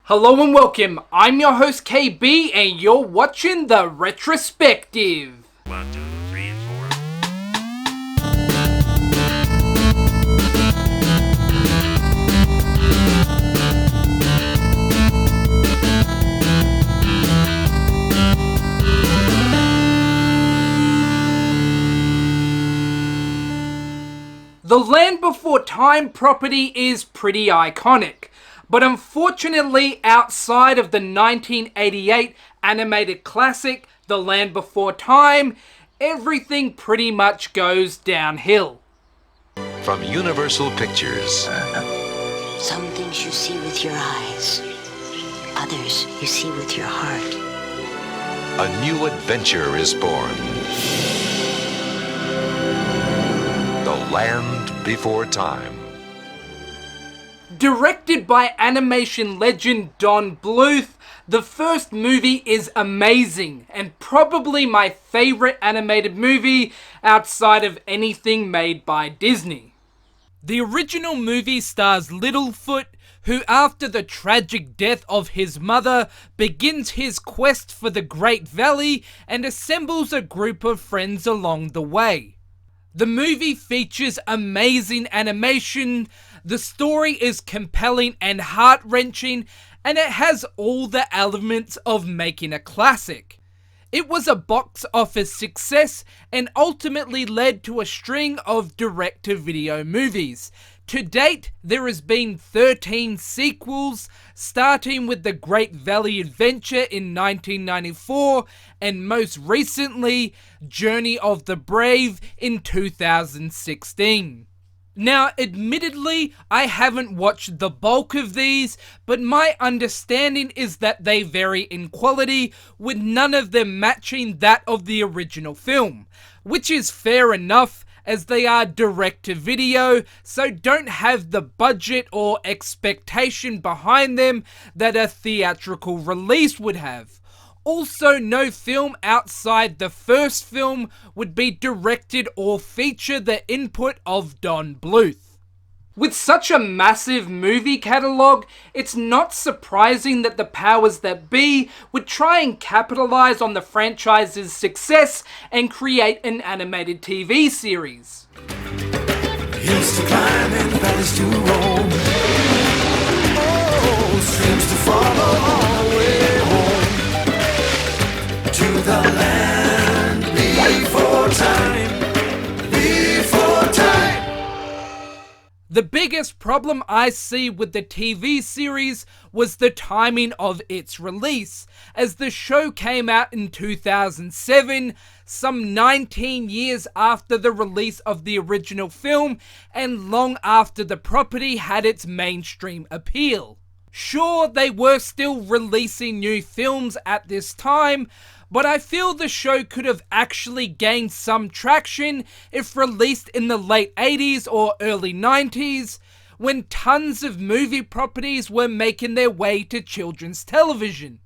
Hello and welcome, I'm your host KB and you're watching the Retrospective. 1, 2, 3, 4. The Land Before Time property is pretty iconic, but unfortunately outside of the 1988 animated classic, The Land Before Time, everything pretty much goes downhill. From Universal Pictures. Some things you see with your eyes, others you see with your heart. A new adventure is born. The Land Before Time. Directed by animation legend Don Bluth, the first movie is amazing and probably my favorite animated movie outside of anything made by Disney. The original movie stars Littlefoot, who after the tragic death of his mother begins his quest for the Great Valley and assembles a group of friends along the way. The movie features amazing animation, the story is compelling and heart-wrenching, and it has all the elements of making a classic. It was a box office success and ultimately led to a string of direct-to-video movies. To date, there has been 13 sequels, starting with The Great Valley Adventure in 1994 and most recently, Journey of the Brave in 2016. Now, admittedly, I haven't watched the bulk of these, but my understanding is that they vary in quality, with none of them matching that of the original film, which is fair enough, as they are direct-to-video, so don't have the budget or expectation behind them that a theatrical release would have. Also, no film outside the first film would be directed or feature the input of Don Bluth. With such a massive movie catalogue, it's not surprising that the powers that be would try and capitalize on the franchise's success and create an animated TV series. Hills to climb and valleys to roam. Oh, streams to follow all the way home. To the land before time. Before time. The biggest problem I see with the TV series was the timing of its release, as the show came out in 2007, some 19 years after the release of the original film and long after the property had its mainstream appeal. Sure, they were still releasing new films at this time, but I feel the show could have actually gained some traction if released in the late 80s or early 90s, when tons of movie properties were making their way to children's television.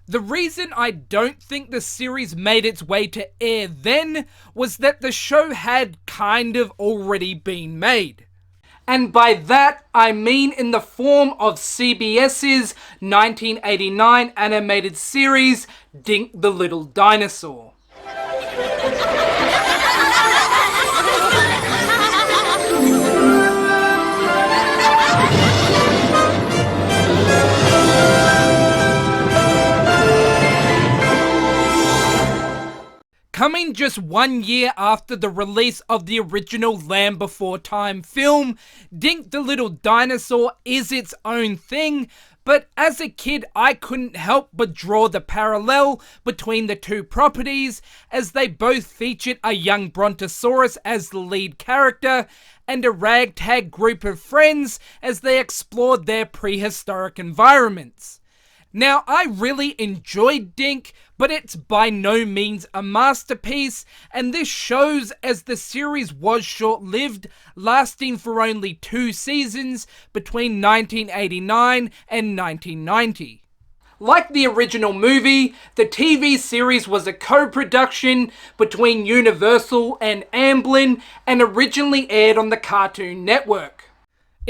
The reason I don't think the series made its way to air then was that the show had kind of already been made. And by that, I mean in the form of CBS's 1989 animated series, Dink the Little Dinosaur. Coming just 1 year after the release of the original Land Before Time film, Dink the Little Dinosaur is its own thing, but as a kid I couldn't help but draw the parallel between the two properties, as they both featured a young brontosaurus as the lead character and a ragtag group of friends as they explored their prehistoric environments. Now, I really enjoyed Dink, but it's by no means a masterpiece, and this shows as the series was short-lived, lasting for only 2 seasons between 1989 and 1990. Like the original movie, the TV series was a co-production between Universal and Amblin and originally aired on the Cartoon Network.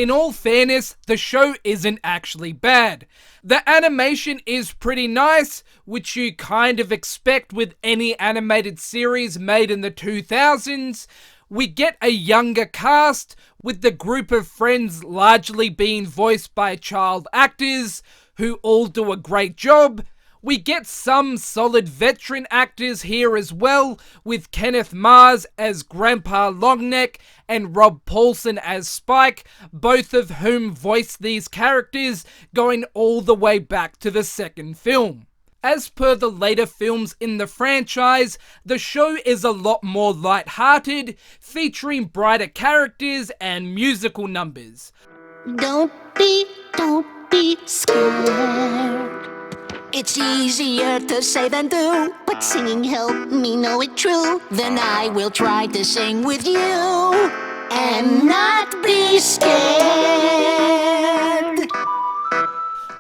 In all fairness, the show isn't actually bad. The animation is pretty nice, which you kind of expect with any animated series made in the 2000s. We get a younger cast, with the group of friends largely being voiced by child actors, who all do a great job. We get some solid veteran actors here as well, with Kenneth Mars as Grandpa Longneck and Rob Paulsen as Spike, both of whom voice these characters going all the way back to the second film. As per the later films in the franchise, the show is a lot more light-hearted, featuring brighter characters and musical numbers. Don't be scared. It's easier to say than do, but singing helped me know it true. Then I will try to sing with you and not be scared.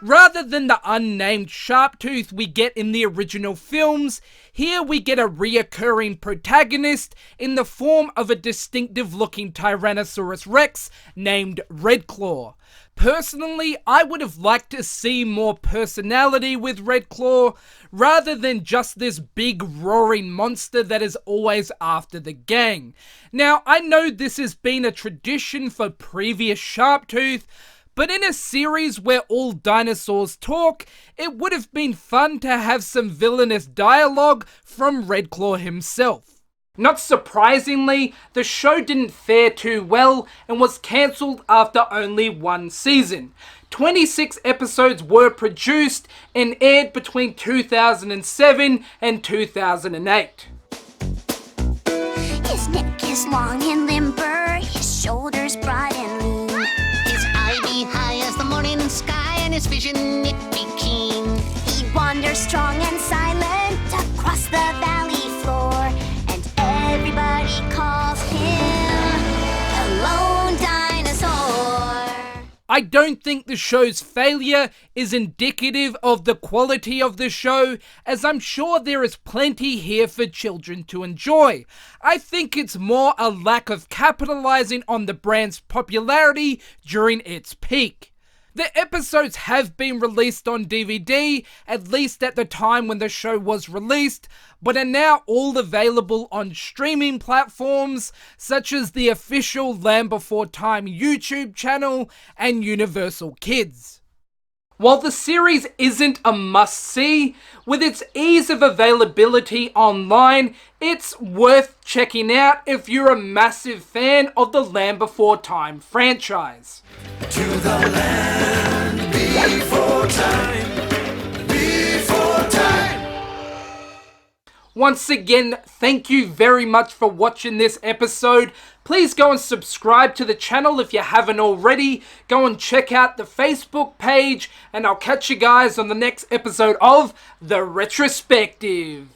Rather than the unnamed Sharptooth we get in the original films, here we get a reoccurring protagonist in the form of a distinctive-looking Tyrannosaurus Rex named Redclaw. Personally, I would have liked to see more personality with Redclaw, rather than just this big roaring monster that is always after the gang. Now, I know this has been a tradition for previous Sharptooth, but in a series where all dinosaurs talk, it would have been fun to have some villainous dialogue from Redclaw himself. Not surprisingly, the show didn't fare too well and was cancelled after only one season. 26 episodes were produced and aired between 2007 and 2008. His neck is long and limber, his shoulders broad and lean. His eye be high as the morning sky, and his vision it be keen. He wanders strong and silent across the valley floor, and everybody calls him the lone dinosaur. I don't think the show's failure is indicative of the quality of the show, as I'm sure there is plenty here for children to enjoy. I think it's more a lack of capitalizing on the brand's popularity during its peak. The episodes have been released on DVD, at least at the time when the show was released, but are now all available on streaming platforms such as the official Land Before Time YouTube channel and Universal Kids. While the series isn't a must-see, with its ease of availability online, it's worth checking out if you're a massive fan of the Land Before Time franchise. To the land before time, before time. Once again, thank you very much for watching this episode. Please go and subscribe to the channel if you haven't already. Go and check out the Facebook page, and I'll catch you guys on the next episode of The Retrospective.